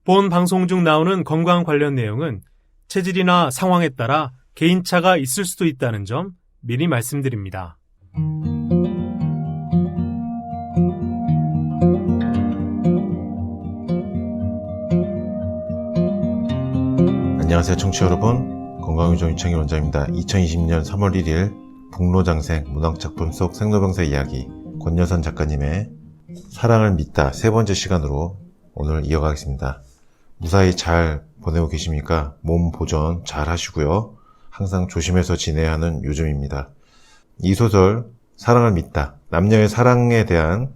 본 방송 중 나오는 건강 관련 내용은 체질이나 상황에 따라 개인차가 있을 수도 있다는 점 미리 말씀드립니다. 안녕하세요 청취자 여러분, 건강유정 유창희 원장입니다. 2020년 3월 1일 북로장생 문학작품 속 생로병사 이야기, 권여선 작가님의 사랑을 믿다 세 번째 시간으로 오늘 이어가겠습니다. 무사히 잘 보내고 계십니까? 몸 보존 잘 하시고요. 항상 조심해서 지내야 하는 요즘입니다. 이 소설 사랑을 믿다, 남녀의 사랑에 대한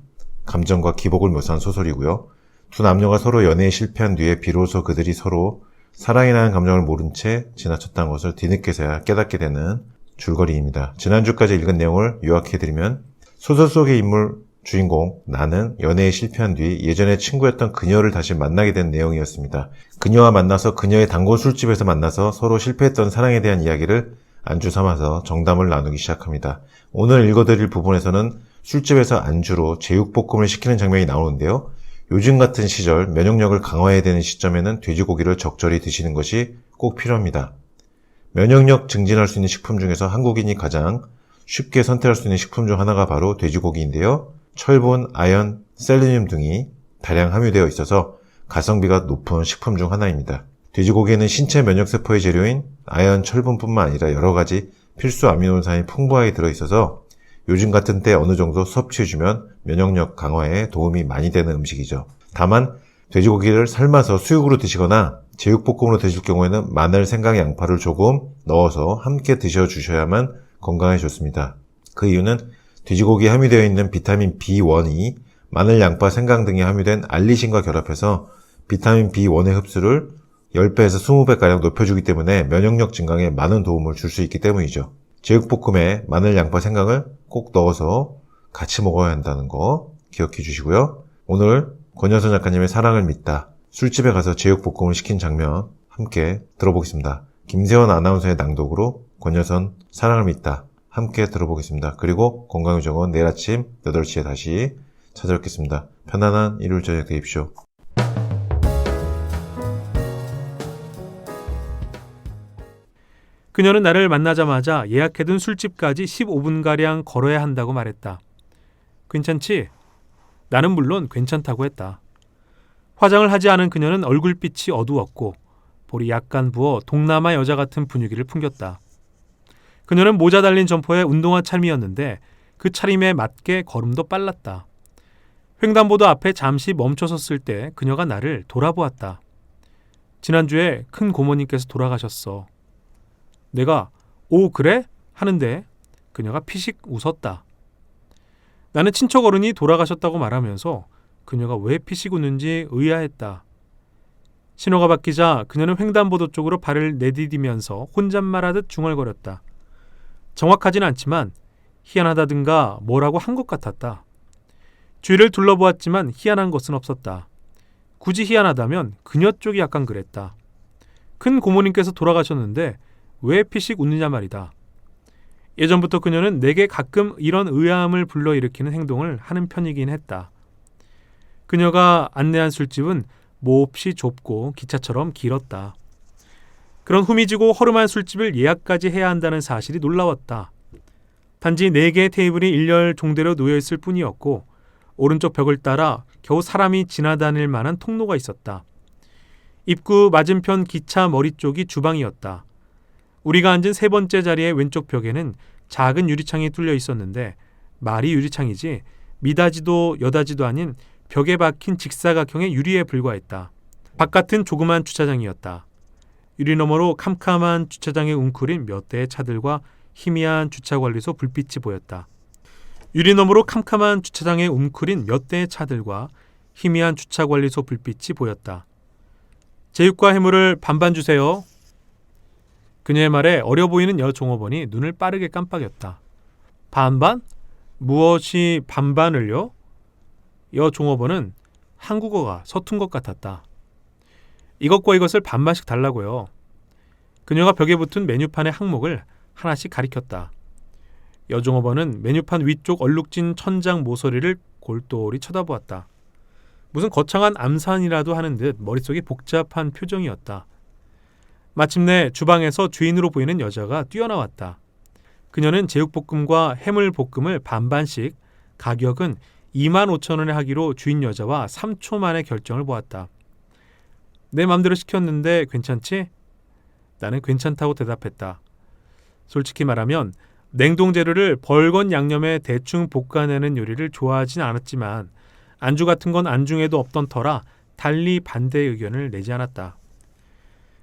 감정과 기복을 묘사한 소설이고요. 두 남녀가 서로 연애에 실패한 뒤에 비로소 그들이 서로 사랑이라는 감정을 모른 채 지나쳤다는 것을 뒤늦게서야 깨닫게 되는 줄거리입니다. 지난주까지 읽은 내용을 요약해드리면, 소설 속의 인물 주인공 나는 연애에 실패한 뒤 예전에 친구였던 그녀를 다시 만나게 된 내용이었습니다. 그녀와 만나서 그녀의 단골 술집에서 만나서 서로 실패했던 사랑에 대한 이야기를 안주 삼아서 정담을 나누기 시작합니다. 오늘 읽어드릴 부분에서는 술집에서 안주로 제육볶음을 시키는 장면이 나오는데요. 요즘 같은 시절 면역력을 강화해야 되는 시점에는 돼지고기를 적절히 드시는 것이 꼭 필요합니다. 면역력 증진할 수 있는 식품 중에서 한국인이 가장 쉽게 선택할 수 있는 식품 중 하나가 바로 돼지고기인데요. 철분, 아연, 셀레늄 등이 다량 함유되어 있어서 가성비가 높은 식품 중 하나입니다. 돼지고기에는 신체 면역세포의 재료인 아연, 철분뿐만 아니라 여러 가지 필수 아미노산이 풍부하게 들어있어서 요즘 같은 때 어느 정도 섭취해주면 면역력 강화에 도움이 많이 되는 음식이죠. 다만 돼지고기를 삶아서 수육으로 드시거나 제육볶음으로 드실 경우에는 마늘, 생강, 양파를 조금 넣어서 함께 드셔주셔야만 건강에 좋습니다. 그 이유는 돼지고기에 함유되어 있는 비타민 B1이 마늘, 양파, 생강 등에 함유된 알리신과 결합해서 비타민 B1의 흡수를 10배에서 20배가량 높여주기 때문에 면역력 증강에 많은 도움을 줄 수 있기 때문이죠. 제육볶음에 마늘, 양파, 생강을 꼭 넣어서 같이 먹어야 한다는 거 기억해 주시고요. 오늘 권여선 작가님의 사랑을 믿다, 술집에 가서 제육볶음을 시킨 장면 함께 들어보겠습니다. 김세원 아나운서의 낭독으로 권여선 사랑을 믿다 함께 들어보겠습니다. 그리고 건강유정은 내일 아침 8시에 다시 찾아뵙겠습니다. 편안한 일요일 저녁 되십시오. 그녀는 나를 만나자마자 예약해둔 술집까지 15분가량 걸어야 한다고 말했다. 괜찮지? 나는 물론 괜찮다고 했다. 화장을 하지 않은 그녀는 얼굴빛이 어두웠고 볼이 약간 부어 동남아 여자 같은 분위기를 풍겼다. 그녀는 모자 달린 점퍼에 운동화 차림이었는데 그 차림에 맞게 걸음도 빨랐다. 횡단보도 앞에 잠시 멈춰 섰을 때 그녀가 나를 돌아보았다. 지난주에 큰 고모님께서 돌아가셨어. 내가 오 그래? 하는데 그녀가 피식 웃었다. 나는 친척 어른이 돌아가셨다고 말하면서 그녀가 왜 피식 웃는지 의아했다. 신호가 바뀌자 그녀는 횡단보도 쪽으로 발을 내디디면서 혼잣말하듯 중얼거렸다. 정확하진 않지만 희한하다든가 뭐라고 한 것 같았다. 주위를 둘러보았지만 희한한 것은 없었다. 굳이 희한하다면 그녀 쪽이 약간 그랬다. 큰 고모님께서 돌아가셨는데 왜 피식 웃느냐 말이다. 예전부터 그녀는 내게 가끔 이런 의아함을 불러일으키는 행동을 하는 편이긴 했다. 그녀가 안내한 술집은 몹시 좁고 기차처럼 길었다. 그런 후미지고 허름한 술집을 예약까지 해야 한다는 사실이 놀라웠다. 단지 4개의 테이블이 일렬 종대로 놓여있을 뿐이었고 오른쪽 벽을 따라 겨우 사람이 지나다닐 만한 통로가 있었다. 입구 맞은편 기차 머리 쪽이 주방이었다. 우리가 앉은 세 번째 자리의 왼쪽 벽에는 작은 유리창이 뚫려 있었는데 말이 유리창이지 미닫이도 여닫이도 아닌 벽에 박힌 직사각형의 유리에 불과했다. 바깥은 조그만 주차장이었다. 유리 너머로 캄캄한 주차장에 웅크린 몇 대의 차들과 희미한 주차관리소 불빛이 보였다. 유리 너머로 캄캄한 주차장에 웅크린 몇 대의 차들과 희미한 주차관리소 불빛이 보였다. 제육과 해물을 반반 주세요. 그녀의 말에 어려 보이는 여종업원이 눈을 빠르게 깜빡였다. 반반? 무엇이 반반을요? 여종업원은 한국어가 서툰 것 같았다. 이것과 이것을 반반씩 달라고요. 그녀가 벽에 붙은 메뉴판의 항목을 하나씩 가리켰다. 여종업원은 메뉴판 위쪽 얼룩진 천장 모서리를 골똘히 쳐다보았다. 무슨 거창한 암산이라도 하는 듯 머릿속이 복잡한 표정이었다. 마침내 주방에서 주인으로 보이는 여자가 뛰어나왔다. 그녀는 제육볶음과 해물볶음을 반반씩 가격은 25,000원에 하기로 주인 여자와 3초 만에 결정을 보았다. 내 맘대로 시켰는데 괜찮지? 나는 괜찮다고 대답했다. 솔직히 말하면 냉동 재료를 벌건 양념에 대충 볶아내는 요리를 좋아하진 않았지만 안주 같은 건 안중에도 없던 터라 달리 반대의 의견을 내지 않았다.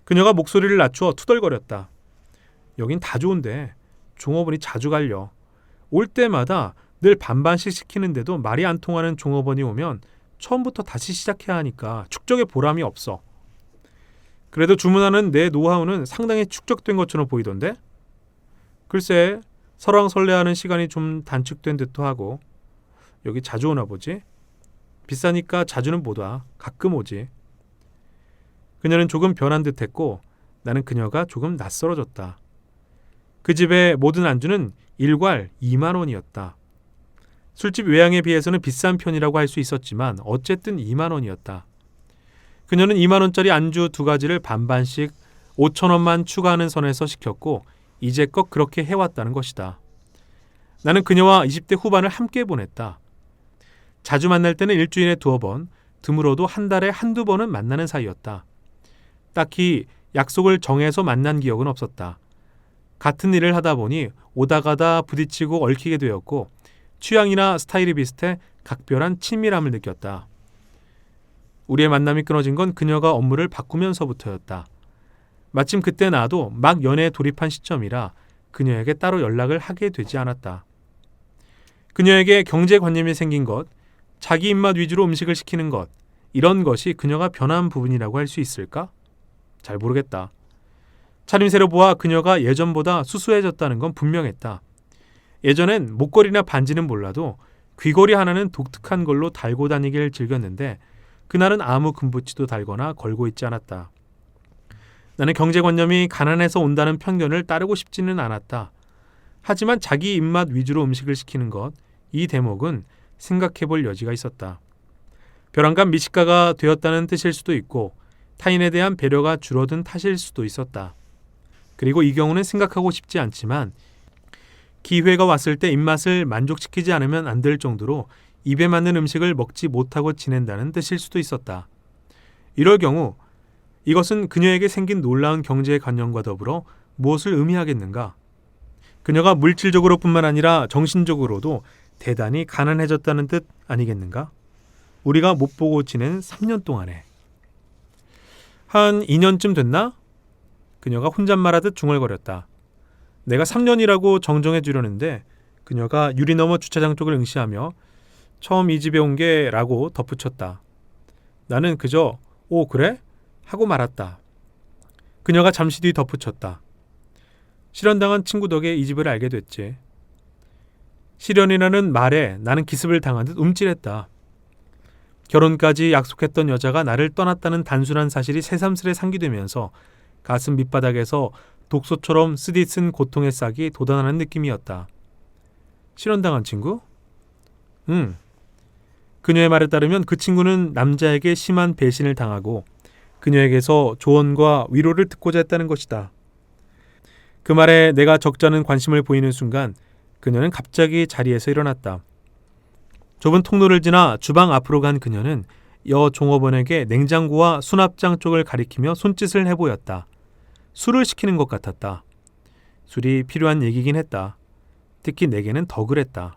그녀가 목소리를 낮추어 투덜거렸다. 여긴 다 좋은데 종업원이 자주 갈려. 올 때마다 늘 반반씩 시키는데도 말이 안 통하는 종업원이 오면 처음부터 다시 시작해야 하니까 축적의 보람이 없어. 그래도 주문하는 내 노하우는 상당히 축적된 것처럼 보이던데? 글쎄, 설왕설래하는 시간이 좀 단축된 듯도 하고. 여기 자주 오나 보지? 비싸니까 자주는 못 와. 가끔 오지. 그녀는 조금 변한 듯했고 나는 그녀가 조금 낯설어졌다. 그 집의 모든 안주는 일괄 2만 원이었다. 술집 외양에 비해서는 비싼 편이라고 할 수 있었지만 어쨌든 2만 원이었다. 그녀는 2만 원짜리 안주 2가지를 반반씩 5,000원만 추가하는 선에서 시켰고 이제껏 그렇게 해왔다는 것이다. 나는 그녀와 20대 후반을 함께 보냈다. 자주 만날 때는 일주일에 2번, 드물어도 한 달에 한두 번은 만나는 사이였다. 딱히 약속을 정해서 만난 기억은 없었다. 같은 일을 하다 보니 오다 가다 부딪히고 얽히게 되었고 취향이나 스타일이 비슷해 각별한 친밀함을 느꼈다. 우리의 만남이 끊어진 건 그녀가 업무를 바꾸면서부터였다. 마침 그때 나도 막 연애에 돌입한 시점이라 그녀에게 따로 연락을 하게 되지 않았다. 그녀에게 경제관념이 생긴 것, 자기 입맛 위주로 음식을 시키는 것, 이런 것이 그녀가 변한 부분이라고 할 수 있을까? 잘 모르겠다. 차림새로 보아 그녀가 예전보다 수수해졌다는 건 분명했다. 예전엔 목걸이나 반지는 몰라도 귀걸이 하나는 독특한 걸로 달고 다니길 즐겼는데 그날은 아무 금붙이도 달거나 걸고 있지 않았다. 나는 경제관념이 가난해서 온다는 편견을 따르고 싶지는 않았다. 하지만 자기 입맛 위주로 음식을 시키는 것, 이 대목은 생각해 볼 여지가 있었다. 벼랑간 미식가가 되었다는 뜻일 수도 있고 타인에 대한 배려가 줄어든 탓일 수도 있었다. 그리고 이 경우는 생각하고 싶지 않지만 기회가 왔을 때 입맛을 만족시키지 않으면 안 될 정도로 입에 맞는 음식을 먹지 못하고 지낸다는 뜻일 수도 있었다. 이럴 경우 이것은 그녀에게 생긴 놀라운 경제관념과 더불어 무엇을 의미하겠는가? 그녀가 물질적으로 뿐만 아니라 정신적으로도 대단히 가난해졌다는 뜻 아니겠는가? 우리가 못 보고 지낸 3년 동안에. 한 2년쯤 됐나? 그녀가 혼잣말하듯 중얼거렸다. 내가 3년이라고 정정해 주려는데 그녀가 유리 너머 주차장 쪽을 응시하며 처음 이 집에 온 게 라고 덧붙였다. 나는 그저 오 그래? 하고 말았다. 그녀가 잠시 뒤 덧붙였다. 실현당한 친구 덕에 이 집을 알게 됐지. 실현이라는 말에 나는 기습을 당한 듯 움찔했다. 결혼까지 약속했던 여자가 나를 떠났다는 단순한 사실이 새삼스레 상기되면서 가슴 밑바닥에서 독소처럼 쓰디쓴 고통의 싹이 돋아나는 느낌이었다. 실현당한 친구? 응. 그녀의 말에 따르면 그 친구는 남자에게 심한 배신을 당하고 그녀에게서 조언과 위로를 듣고자 했다는 것이다. 그 말에 내가 적잖은 관심을 보이는 순간 그녀는 갑자기 자리에서 일어났다. 좁은 통로를 지나 주방 앞으로 간 그녀는 여 종업원에게 냉장고와 수납장 쪽을 가리키며 손짓을 해보였다. 술을 시키는 것 같았다. 술이 필요한 얘기긴 했다. 특히 내게는 더 그랬다.